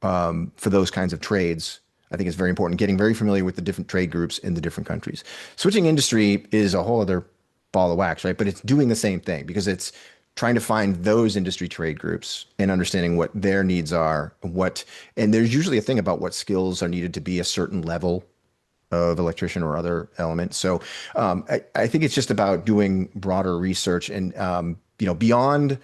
S2: for those kinds of trades, I think it's very important, getting very familiar with the different trade groups in the different countries. Switching industry is a whole other ball of wax, right? But it's doing the same thing because it's trying to find those industry trade groups and understanding what their needs are, and there's usually a thing about what skills are needed to be a certain level of electrician or other element. So I think it's just about doing broader research and beyond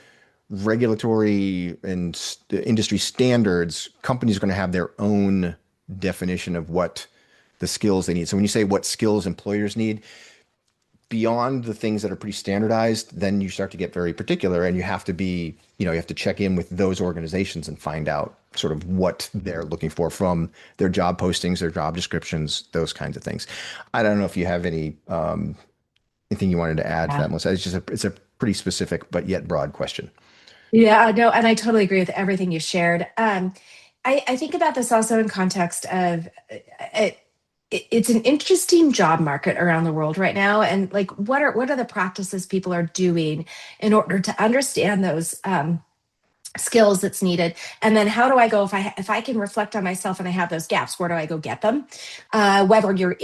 S2: regulatory and industry standards, companies are going to have their own definition of what the skills they need. So when you say what skills employers need, beyond the things that are pretty standardized, then you start to get very particular and you have to be, you have to check in with those organizations and find out sort of what they're looking for from their job postings, their job descriptions, those kinds of things. I don't know if you have anything you wanted to add to
S3: Yeah.
S2: that, Melissa. It's a pretty specific but yet broad question.
S3: Yeah, no, and I totally agree with everything you shared. I think about this also in context of it, it's an interesting job market around the world right now, and like what are the practices people are doing in order to understand those skills that's needed, and then how do I go if I can reflect on myself and I have those gaps, where do I go get them? Whether you're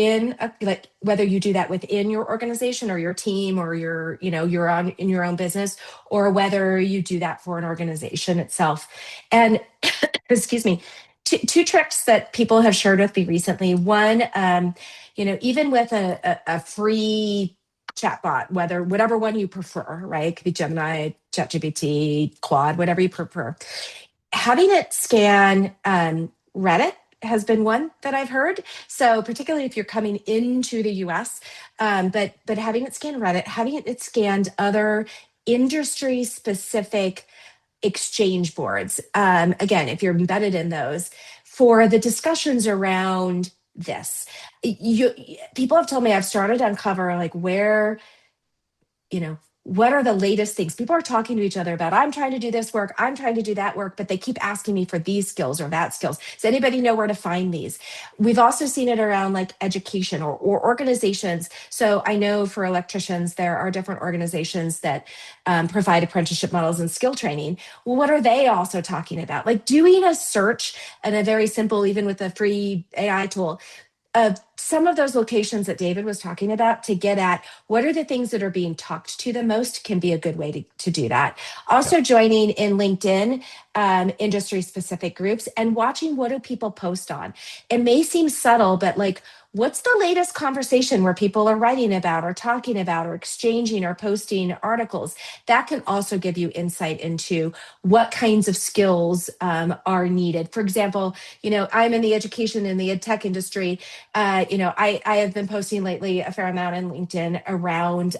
S3: like whether you do that within your organization or your team or you're on in your own business, or whether you do that for an organization itself. And excuse me, two tricks that people have shared with me recently. One, even with a free chatbot, whatever one you prefer, right? It could be Gemini, ChatGPT, Claude, whatever you prefer. Having it scan Reddit has been one that I've heard. So particularly if you're coming into the US, but having it scan Reddit, having it scanned other industry specific exchange boards. Again, if you're embedded in those, for the discussions around this, you people have told me I've started to uncover like where what are the latest things people are talking to each other about. I'm trying to do this work, I'm trying to do that work, but they keep asking me for these skills or that skills. Does anybody know where to find these? We've also seen it around like education or organizations. So I know for electricians there are different organizations that provide apprenticeship models and skill training. Well, what are they also talking about? Like doing a search, and a very simple, even with a free AI tool, some of those locations that David was talking about, to get at what are the things that are being talked to the most, can be a good way to do that.
S2: Yeah.
S3: Also, joining in LinkedIn industry specific groups and watching what do people post on. It may seem subtle, but like, what's the latest conversation where people are writing about or talking about or exchanging or posting articles? That can also give you insight into what kinds of skills are needed. For example, I'm in the education and the ed tech industry. I have been posting lately a fair amount in LinkedIn around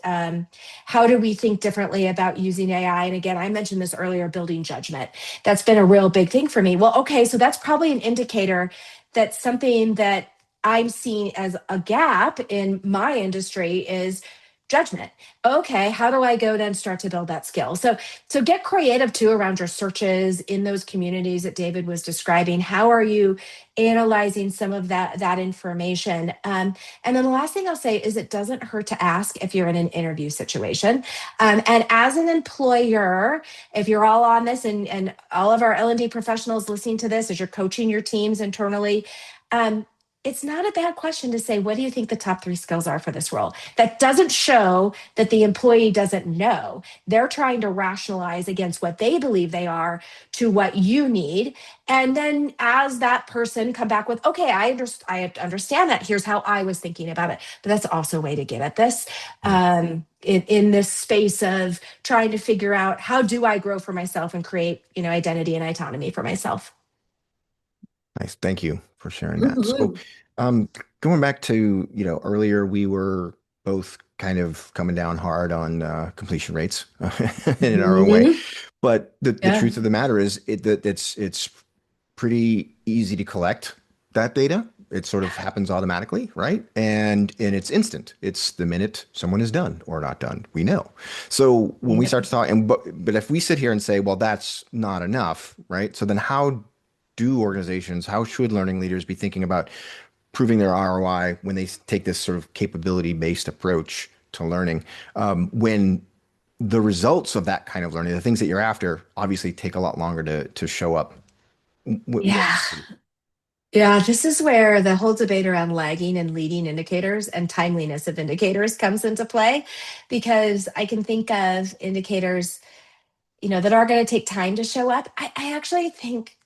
S3: how do we think differently about using AI. And again, I mentioned this earlier, building judgment. That's been a real big thing for me. Well, okay, so that's probably an indicator that something that I'm seeing as a gap in my industry is judgment. Okay, how do I go then start to build that skill? So get creative too around your searches in those communities that David was describing. How are you analyzing some of that information? And then the last thing I'll say is it doesn't hurt to ask if you're in an interview situation. And as an employer, if you're all on this, and all of our L&D professionals listening to this, as you're coaching your teams internally, um, it's not a bad question to say, what do you think the top three skills are for this role? That doesn't show that the employee doesn't know. They're trying to rationalize against what they believe they are to what you need. And then as that person come back with, okay, I understand that. Here's how I was thinking about it. But that's also a way to get at this
S2: Yeah.
S3: in this space of trying to figure out how do I grow for myself and create, identity and autonomy for myself.
S2: Nice. Thank you for sharing that. So,
S1: Mhm.
S2: um, going back to, earlier we were both kind of coming down hard on completion rates in our own way.
S3: Mhm.
S2: But the
S3: Yeah.
S2: truth of the matter is that it's pretty easy to collect that data. It sort of happens automatically, right? And it's instant. It's the minute someone is done or not done, we know. So when we
S3: Yep.
S2: start to talk, but if we sit here and say, well, that's not enough, right? So then how should learning leaders be thinking about proving their ROI when they take this sort of capability-based approach to learning, when the results of that kind of learning, the things that you're after, obviously take a lot longer to show up.
S3: Yeah. Yeah, this is where the whole debate around lagging and leading indicators and timeliness of indicators comes into play, because I can think of indicators, that are going to take time to show up. I actually think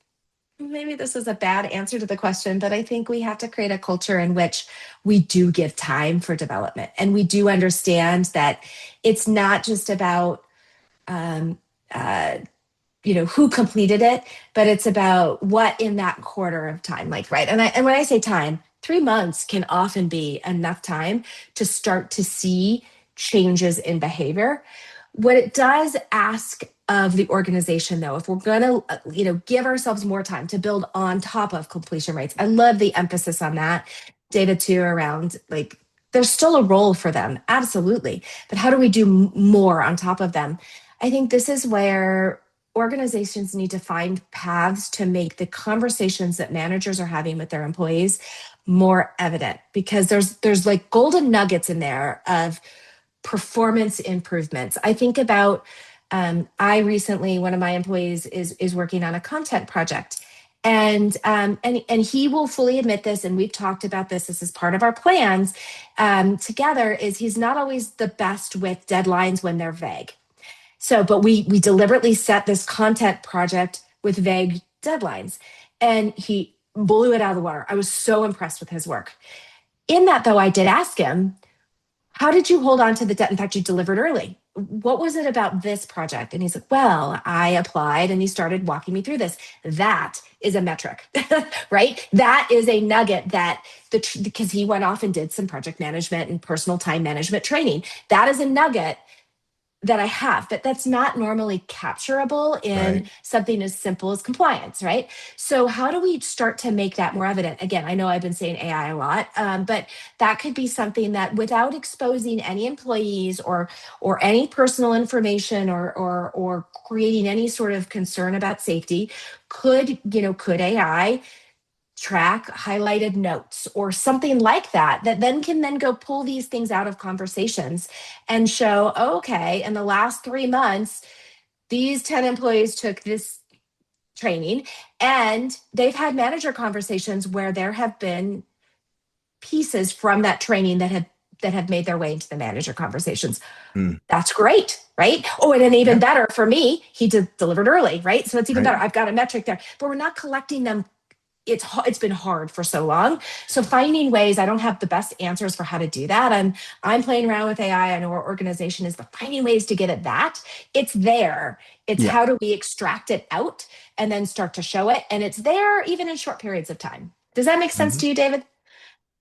S3: maybe this is a bad answer to the question, but I think we have to create a culture in which we do give time for development, and we do understand that it's not just about um, uh, who completed it, but it's about what in that quarter of time, like, right. And when I say time, 3 months can often be enough time to start to see changes in behavior. What it does ask of the organization, though, if we're going to give ourselves more time to build on top of completion rates, I love the emphasis on that, David, too, around like there's still a role for them, absolutely, but how do we do more on top of them? I think this is where organizations need to find paths to make the conversations that managers are having with their employees more evident, because there's like golden nuggets in there of performance improvements. I think about I recently, one of my employees is working on a content project, and he will fully admit this, and we've talked about this. This is part of our plans together. Is he's not always the best with deadlines when they're vague. So, but we deliberately set this content project with vague deadlines, and he blew it out of the water. I was so impressed with his work. In that, though, I did ask him, how did you hold on to the debt? In fact, you delivered early. What was it about this project? And he's like, well, I applied, and he started walking me through this. That is a metric, right? That is a nugget that because he went off and did some project management and personal time management training. That is a nugget that I have, but that's not normally capturable in
S2: Right.
S3: something as simple as compliance, right? So, how do we start to make that more evident? Again, I know I've been saying AI a lot, but that could be something that, without exposing any employees or any personal information or creating any sort of concern about safety, could AI track highlighted notes or something like that, that then can then go pull these things out of conversations and show, okay, in the last 3 months these 10 employees took this training, and they've had manager conversations where there have been pieces from that training that have made their way into the manager conversations.
S2: Mm,
S3: That's great, right? Oh, and then even
S2: yeah.
S3: better for me, he delivered early, right? So it's even
S2: Right.
S3: better. I've got a metric there, but we're not collecting them. It's been hard for so long. So finding ways, I don't have the best answers for how to do that. I'm playing around with AI. I know our organization is, but finding ways to get at that. It's there. It's
S2: Yeah.
S3: how do we extract it out and then start to show it? And it's there even in short periods of time. Does that make sense
S2: Mm-hmm.
S3: to you, David?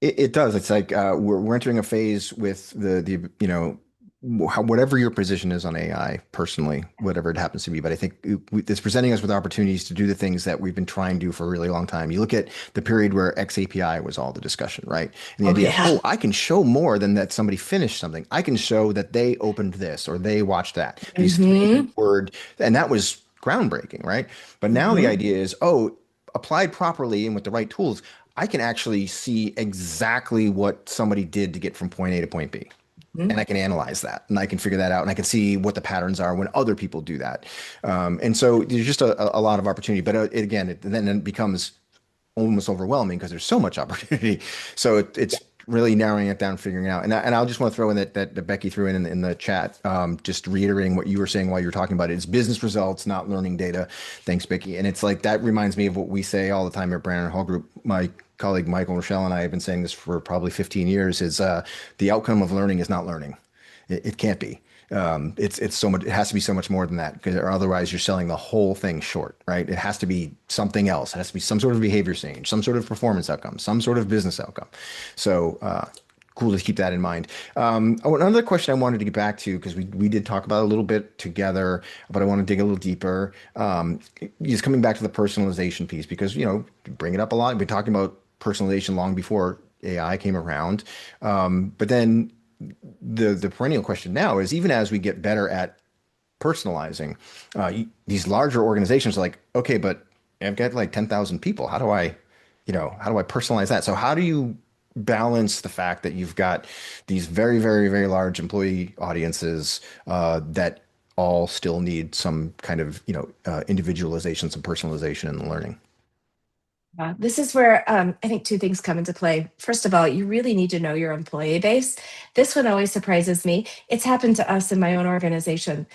S2: It does. It's like we're entering a phase with the whatever your position is on AI personally, whatever it happens to be. But I think it's presenting us with opportunities to do the things that we've been trying to do for a really long time. You look at the period where XAPI was all the discussion, right? And the
S3: Oh
S2: idea of,
S3: yeah.
S2: oh, I can show more than that somebody finished something. I can show that they opened this or they watched that. These three
S3: Mm-hmm.
S2: word, and that was groundbreaking, right? But now the
S3: Mm-hmm.
S2: idea is, oh, applied properly and with the right tools, I can actually see exactly what somebody did to get from point A to point B.
S3: Mm-hmm.
S2: And I can analyze that and I can figure that out and I can see what the patterns are when other people do that. And so there's just a lot of opportunity. But again, then it becomes almost overwhelming because there's so much opportunity. So it's really narrowing it down, figuring it out. And I'll just want to throw in that Becky threw in the chat, just reiterating what you were saying while you were talking about it. It's business results, not learning data. Thanks, Becky. And it's like that reminds me of what we say all the time at Brandon Hall Group. My colleague Michael Rochelle and I have been saying this for probably 15 years: is the outcome of learning is not learning. It can't be. It's so much. It has to be so much more than that, because or otherwise you're selling the whole thing short, right? It has to be something else. It has to be some sort of behavior change, some sort of performance outcome, some sort of business outcome. So cool to keep that in mind. Another question I wanted to get back to, because we did talk about it a little bit together, but I want to dig a little deeper. Is coming back to the personalization piece, because bring it up a lot. We've been talking about personalization long before AI came around, but then the perennial question now is, even as we get better at personalizing, these larger organizations are like, okay, but I've got like 10,000 people. How do I personalize that? So how do you balance the fact that you've got these very, very, very large employee audiences that all still need some kind of, individualization, some personalization in the learning?
S3: This is where I think two things come into play. First of all, you really need to know your employee base. This one always surprises me. It's happened to us in my own organization.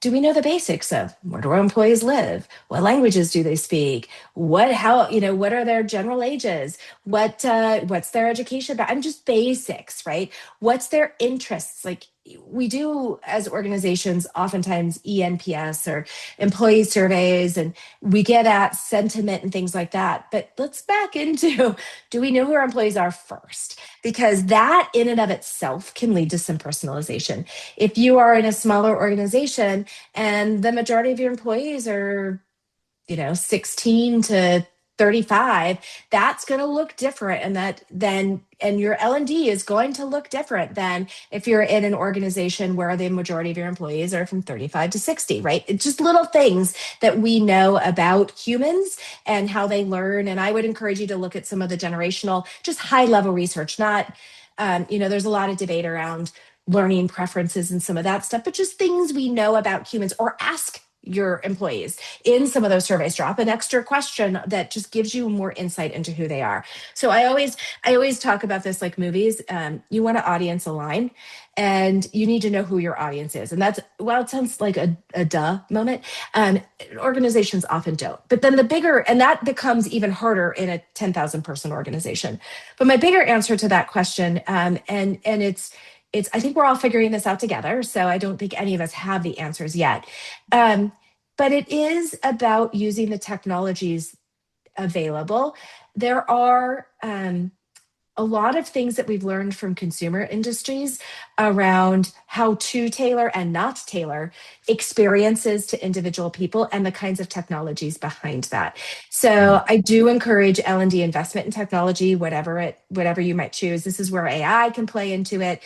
S3: Do we know the basics of where do our employees live? What languages do they speak? What are their general ages? What's their education? I'm just basics, right? What's their interests? Like we do as organizations, oftentimes ENPS or employee surveys, and we get at sentiment and things like that. But let's back into do we know who our employees are first? Because that in and of itself can lead to some personalization. If you are in a smaller organization and the majority of your employees are 16 to 35, that's going to look different, and your L&D is going to look different than if you're in an organization where the majority of your employees are from 35 to 60, right? It's just little things that we know about humans and how they learn. And I would encourage you to look at some of the generational, just high level research. Not there's a lot of debate around learning preferences and some of that stuff, but just things we know about humans, or ask your employees in some of those surveys. Drop an extra question that just gives you more insight into who they are. So I always talk about this like movies. You want to audience align, and you need to know who your audience is. And that's, well, it sounds like a duh moment. Organizations often don't. But then the bigger, and that becomes even harder in a 10,000 person organization. But my bigger answer to that question, and it's I think we're all figuring this out together. So I don't think any of us have the answers yet. Um, but it is about using the technologies available. There are a lot of things that we've learned from consumer industries around how to tailor and not tailor experiences to individual people and the kinds of technologies behind that.
S2: Mhm.
S3: So I do encourage L&D investment in technology, whatever you might choose. This is where AI can play into it.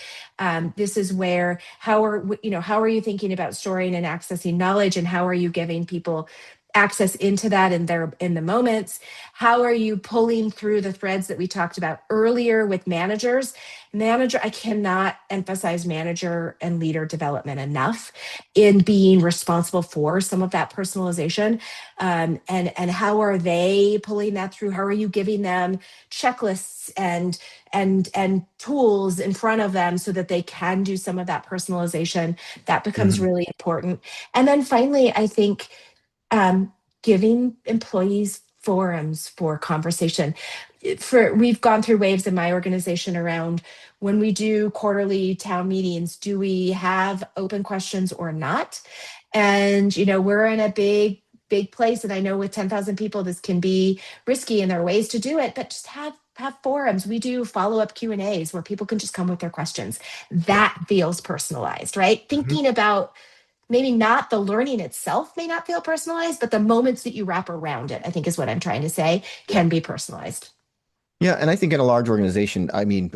S3: This is where how are you thinking about storing and accessing knowledge, and how are you giving people access into that in the moments? How are you pulling through the threads that we talked about earlier with I cannot emphasize manager and leader development enough in being responsible for some of that personalization. And how are they pulling that through? How are you giving them checklists and tools in front of them so that they can do some of that personalization? That becomes
S2: Mhm.
S3: really important. And then finally, I think um, giving employees forums for conversation. We've gone through waves in my organization around when we do quarterly town meetings, do we have open questions or not? And we're in a big place, and I know with 10,000 people this can be risky, and there are ways to do it, but just have forums. We do follow-up Q&As where people can just come with their questions.
S2: Yep.
S3: That feels personalized, right?
S2: Mhm.
S3: Thinking about maybe not the learning itself may not feel personalized, but the moments that you wrap around it, I think is what I'm trying to say,
S2: Yeah.
S3: can be personalized.
S2: Yeah, and I think in a large organization, I mean,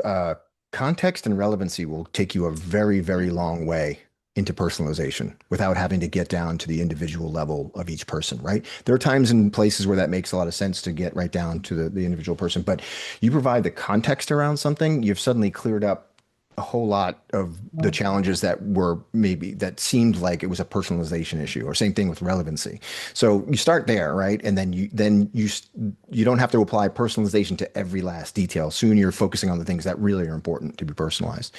S2: context and relevancy will take you a very, very long way into personalization without having to get down to the individual level of each person, right? There are times and places where that makes a lot of sense to get right down to the individual person, but you provide the context around something, you've suddenly cleared up a whole lot of the challenges that were maybe that seemed like it was a personalization issue, or same thing with relevancy. So you start there, right? And you don't have to apply personalization to every last detail. Soon you're focusing on the things that really are important to be personalized.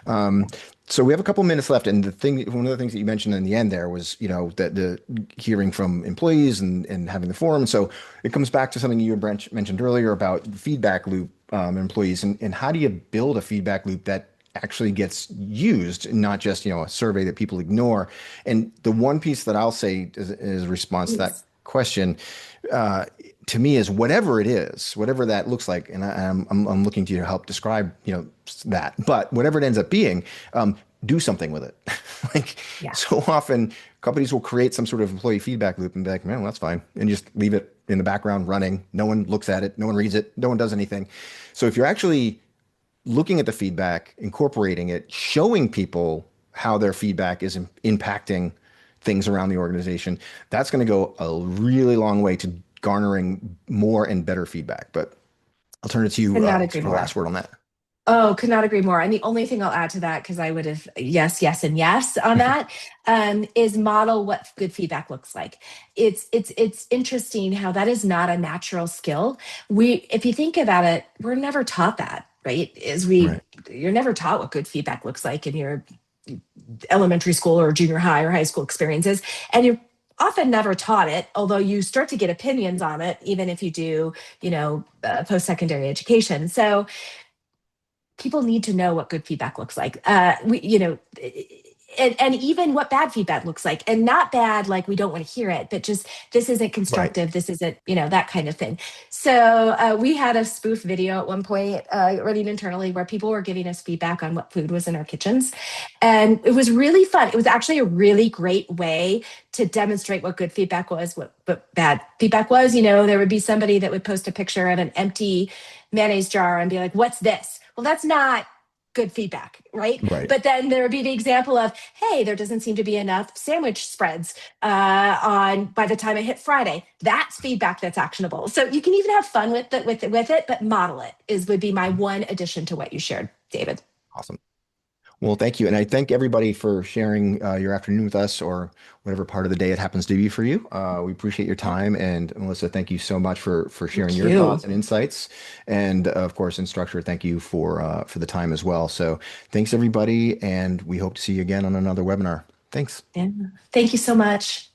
S2: Um, so we have a couple minutes left, and one of the things that you mentioned in the end there was, that the hearing from employees and having the forum. So it comes back to something you and Brent mentioned earlier about the feedback loop, employees, and how do you build a feedback loop that actually gets used, not just, a survey that people ignore. And the one piece that I'll say is a response to that
S3: Yes.
S2: question, uh, to me, is whatever it is, whatever that looks like, and I'm looking to you to help describe, that. But whatever it ends up being, do something with it. Like,
S3: Yeah.
S2: so often, companies will create some sort of employee feedback loop and be like, man, well, that's fine, and just leave it in the background running. No one looks at it, no one reads it, no one does anything. So if you're actually looking at the feedback, incorporating it, showing people how their feedback is impacting things around the organization, that's going to go a really long way to garnering more and better feedback. But I'll turn it to you
S3: Could not agree
S2: for the
S3: more.
S2: last word on that.
S3: Oh, could not agree more. And the only thing I'll add to that, because I would have yes, yes, and yes on that, is model what good feedback looks like. It's interesting how that is not a natural skill. If you think about it, we're never taught that, right?
S2: Right.
S3: You're never taught what good feedback looks like in your elementary school or junior high or high school experiences, and you're often never taught it, although you start to get opinions on it even if you do, post-secondary education. So people need to know what good feedback looks like. And even what bad feedback looks like, and not bad like we don't want to hear it, but just this isn't
S2: Right.
S3: constructive, this isn't, that kind of thing. So we had a spoof video at one point running internally where people were giving us feedback on what food was in our kitchens, and it was really fun. It was actually a really great way to demonstrate what good feedback was, what bad feedback was. There would be somebody that would post a picture of an empty mayonnaise jar and be like, "What's this?" Well, that's not good feedback, right?
S2: Right.
S3: But then there would be the example of, hey, there doesn't seem to be enough sandwich spreads on by the time I hit Friday. That's feedback that's actionable. So you can even have fun with it, but model it would be my one addition to what you shared, David.
S2: Awesome. Well, thank you. And I thank everybody for sharing your afternoon with us or whatever part of the day it happens to be for you. We appreciate your
S3: Yeah,
S2: time. And Melissa, thank you so much for sharing
S3: thank
S2: your
S3: you.
S2: thoughts and insights. And of course, Instructure, thank you for the time as well. So thanks, everybody. And we hope to see you again on another webinar. Thanks.
S3: Yeah. Thank you so much.